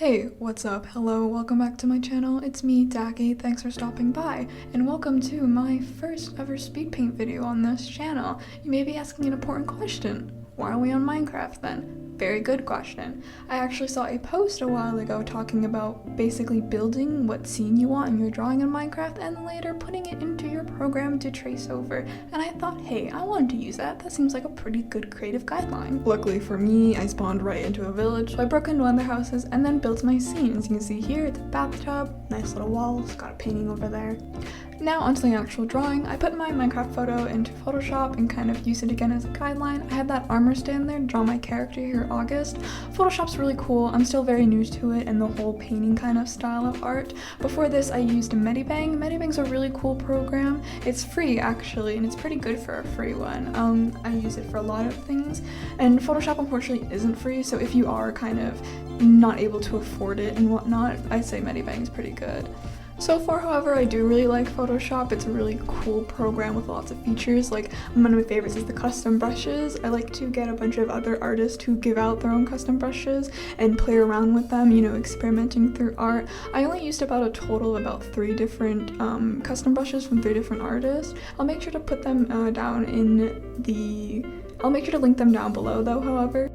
Hey, what's up? Hello, welcome back to my channel. It's me, Daki. Thanks for stopping by, and welcome to my first ever speed paint video on this channel. You may be asking an important question. Why are we on Minecraft then? Very good question. I actually saw a post a while ago talking about basically building what scene you want in your drawing in Minecraft and later putting it into your program to trace over. And I thought, hey, I wanted to use that. That seems like a pretty good creative guideline. Luckily for me, I spawned right into a village, so I broke into one of their houses and then built my scene. As you can see here, it's a bathtub, nice little walls, got a painting over there. Now onto the actual drawing. I put my Minecraft photo into Photoshop and kind of used it again as a guideline. I had that armor stand there to draw my character here, August. Photoshop's really cool. I'm still very new to it and the whole painting kind of style of art. Before this, I used Medibang. Medibang's a really cool program. It's free actually, and it's pretty good for a free one. I use it for a lot of things, and Photoshop unfortunately isn't free, so if you are kind of not able to afford it and whatnot, I'd say Medibang's pretty good. So far, however, I do really like Photoshop. It's a really cool program with lots of features. Like, one of my favorites is the custom brushes. I like to get a bunch of other artists who give out their own custom brushes and play around with them, you know, experimenting through art. I only used about a total of about 3 different custom brushes from 3 different artists. I'll make sure to put them down in the... I'll make sure to link them down below though, however.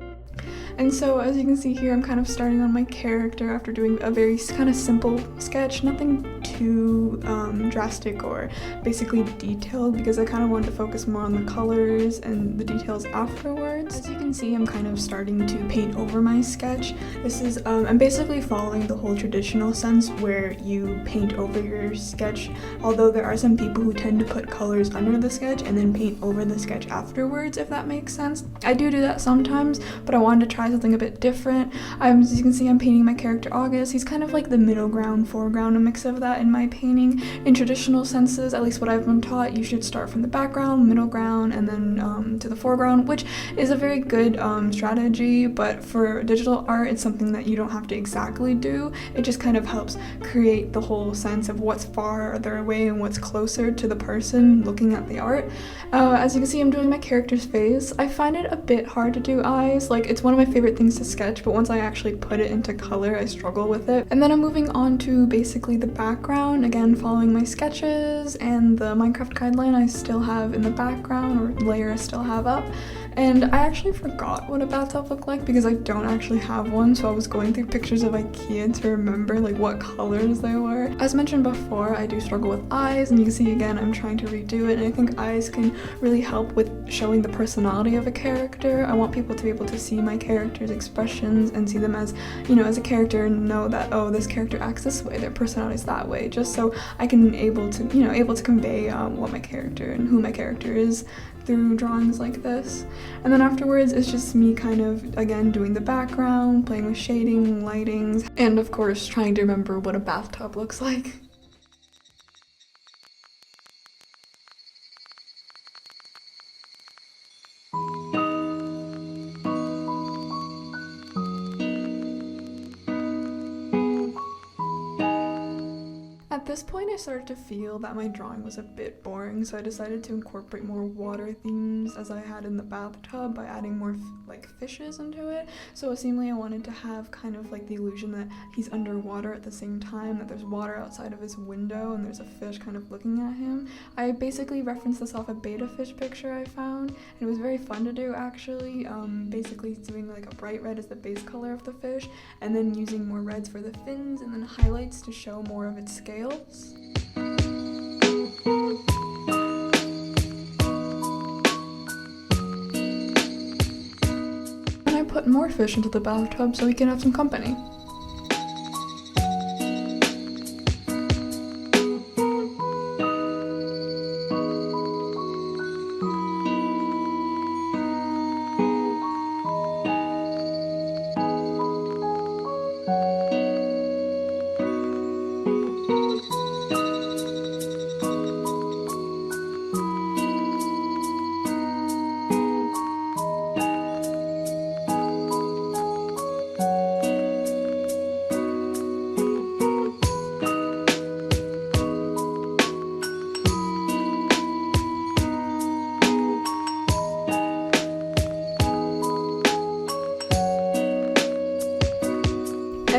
And so, as you can see here, I'm kind of starting on my character after doing a very kind of simple sketch, nothing too drastic or basically detailed, because I kind of wanted to focus more on the colors and the details afterwards. As you can see, I'm kind of starting to paint over my sketch. This is, I'm basically following the whole traditional sense where you paint over your sketch, although there are some people who tend to put colors under the sketch and then paint over the sketch afterwards, if that makes sense. I do that sometimes, but I wanted to try something a bit different. As you can see, I'm painting my character August. He's kind of like the middle ground, foreground, a mix of that in my painting. In traditional senses, at least what I've been taught, you should start from the background, middle ground, and then to the foreground, which is a very good strategy, but for digital art, it's something that you don't have to exactly do. It just kind of helps create the whole sense of what's farther away and what's closer to the person looking at the art. As you can see, I'm doing my character's face. I find it a bit hard to do eyes. Like, it's one of my favorite things to sketch, but once I actually put it into color, I struggle with it. And then I'm moving on to basically the background, again following my sketches and the Minecraft guideline I still have in the background, or layer I still have up. And I actually forgot what a bathtub looked like because I don't actually have one, so I was going through pictures of IKEA to remember like what colors they were. As mentioned before, I do struggle with eyes, and you can see again I'm trying to redo it, and I think eyes can really help with showing the personality of a character. I want people to be able to see my character's expressions and see them as, you know, as a character, and know that, oh, this character acts this way, their personality is that way, just so I can able to convey what my character and who my character is through drawings like this. And then afterwards, it's just me kind of, again, doing the background, playing with shading, lightings, and of course, trying to remember what a bathtub looks like. At this point, I started to feel that my drawing was a bit boring, so I decided to incorporate more water themes as I had in the bathtub by adding more like fishes into it. So seemingly I wanted to have kind of like the illusion that he's underwater at the same time, that there's water outside of his window and there's a fish kind of looking at him. I basically referenced this off a beta fish picture I found, and it was very fun to do actually. Basically doing like a bright red as the base color of the fish, and then using more reds for the fins and then highlights to show more of its scale. And I put more fish into the bathtub so we can have some company.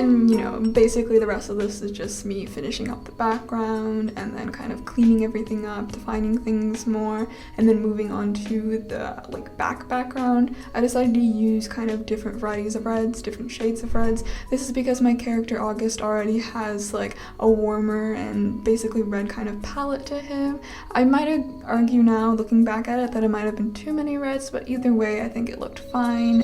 And you know, basically the rest of this is just me finishing up the background and then kind of cleaning everything up, defining things more, and then moving on to the like background. I decided to use kind of different varieties of reds, different shades of reds. This is because my character August already has like a warmer and basically red kind of palette to him. I might argue now, looking back at it, that it might have been too many reds, but either way I think it looked fine.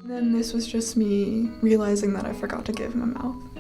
Then this was just me realizing that I forgot to give him a mouth.